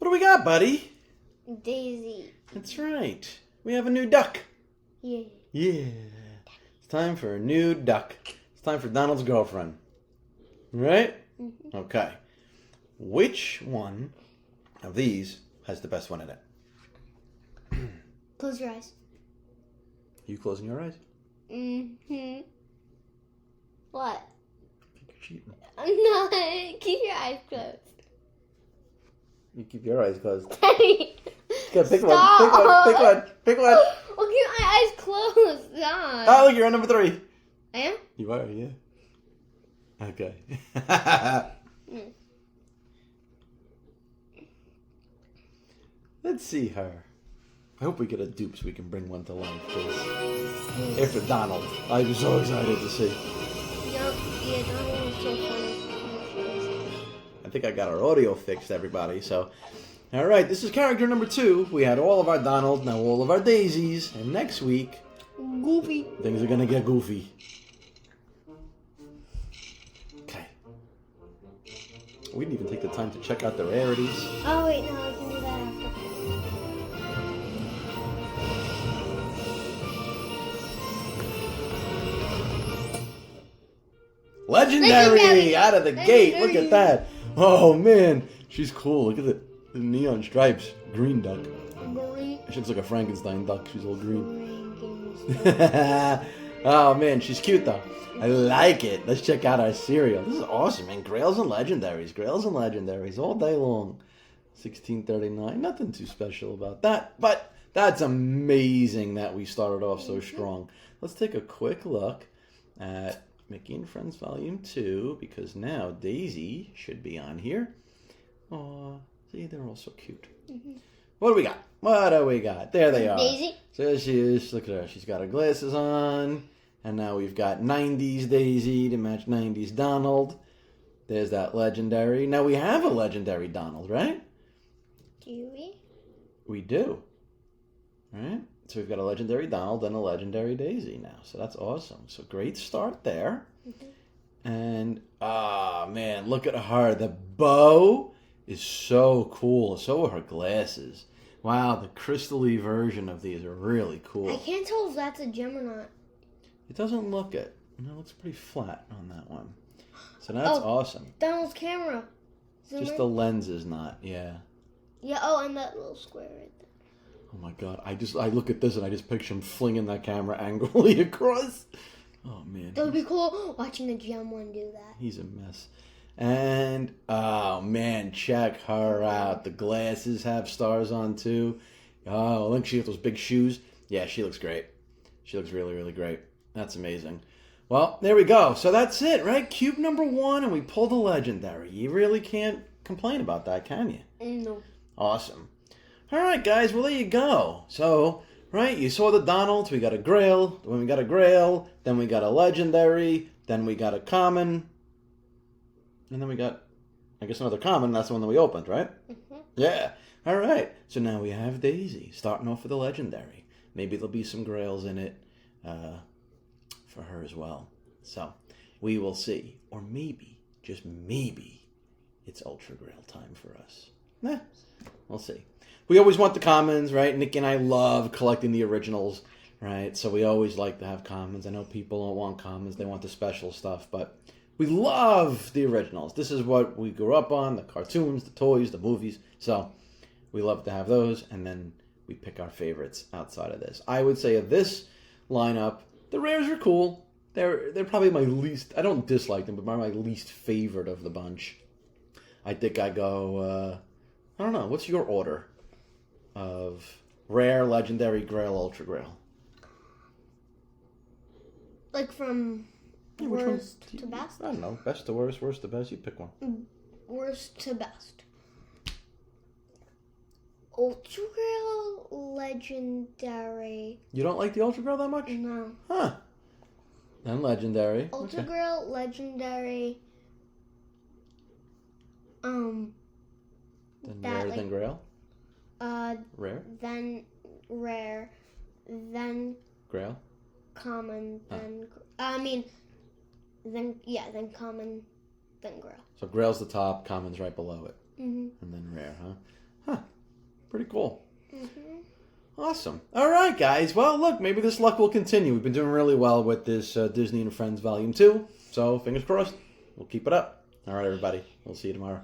do we got, buddy? Daisy. That's right. We have a new duck. Yeah. Yeah. It's time for a new duck. It's time for Donald's girlfriend. Right? Mm-hmm. Okay. Which one of these has the best one in it? Close your eyes. You closing your eyes? Mm-hmm. What? I think you're cheating. I'm not. Keep your eyes closed. You keep your eyes closed. Daddy. Go, pick Stop. one. Pick one. Pick one. Pick one. Well, keep my eyes closed. Stop. Oh, look, you're on number 3. I am? You are, yeah. Okay. Let's see her. I hope we get a dupe so we can bring one to life. Cause after Donald, I'm so excited to see. Yeah, that was so funny. I think I got our audio fixed, everybody. So, all right, this is character number 2. We had all of our Donald, now all of our Daisies. And next week, Goofy. things are going to get goofy. Okay. We didn't even take the time to check out the rarities. Oh, wait, no, I can do that after. Legendary! Out of the gate. Legendary. Look at that. Oh, man. She's cool. Look at the neon stripes. Green duck. Green. She looks like a Frankenstein duck. She's all green. Rankins. Oh, man. She's cute, though. I like it. Let's check out our cereal. This is awesome, man. Grails and legendaries. Grails and legendaries all day long. 1639. Nothing too special about that. But that's amazing that we started off so strong. Let's take a quick look at Mickey and Friends Volume 2, because now Daisy should be on here. Aw, see, they're all so cute. What do we got? What do we got? There they are. Daisy? So there she is. Look at her. She's got her glasses on. And now we've got 90s Daisy to match 90s Donald. There's that legendary. Now we have a legendary Donald, right? Do we? We do. Right? So we've got a legendary Donald and a legendary Daisy now. So that's awesome. So great start there. And, man, look at her. The bow is so cool. So are her glasses. Wow, the crystal-y version of these are really cool. I can't tell if that's a gem or not. It doesn't look it. It looks pretty flat on that one. So that's awesome. Donald's camera. Zoom Just in. the lens is not, yeah. Yeah, oh, and that little square right there. Oh my god, I look at this and I just picture him flinging that camera angrily across. Oh man. That would be cool watching the gem one do that. He's a mess. And, oh man, check her out. The glasses have stars on too. Oh, look, she has those big shoes. Yeah, she looks great. She looks really, really great. That's amazing. Well, there we go. So that's it, right? Cube number 1, and we pulled a legendary. You really can't complain about that, can you? No. Awesome. All right, guys. Well, there you go. So, right, you saw the Donalds. We got a Grail. When we got a Grail, then we got a legendary. Then we got a common. And then we got, I guess, another common. That's the one that we opened, right? Yeah. All right. So now we have Daisy, starting off with a legendary. Maybe there'll be some Grails in it for her as well. So we will see. Or maybe, just maybe, it's Ultra Grail time for us. We'll see. We always want the commons, right? Nick and I love collecting the originals, right? So we always like to have commons. I know people don't want commons. They want the special stuff, but we love the originals. This is what we grew up on, the cartoons, the toys, the movies. So we love to have those, and then we pick our favorites outside of this. I would say of this lineup, the rares are cool. They're probably my least, I don't dislike them, but my least favorite of the bunch. I think I go, I don't know, what's your order of rare, legendary, Grail, Ultra Grail? Like from Which worst one? to best? I don't know, best to worst, worst to best, you pick one. Worst to best. Ultra Grail, legendary. You don't like the Ultra Grail that much? No. Huh. Then legendary. Ultra Okay. Grail, legendary. Then that, rare, like, then Grail? Rare? Then rare, then Grail? common, Huh. then common, then Grail. So Grail's the top, common's right below it. Mm-hmm. And then rare, huh? Huh. pretty cool. Mhm. Awesome. All right, guys. Well, look, maybe this luck will continue. We've been doing really well with this Disney and Friends Volume 2. So, fingers crossed. We'll keep it up. All right, everybody. We'll see you tomorrow.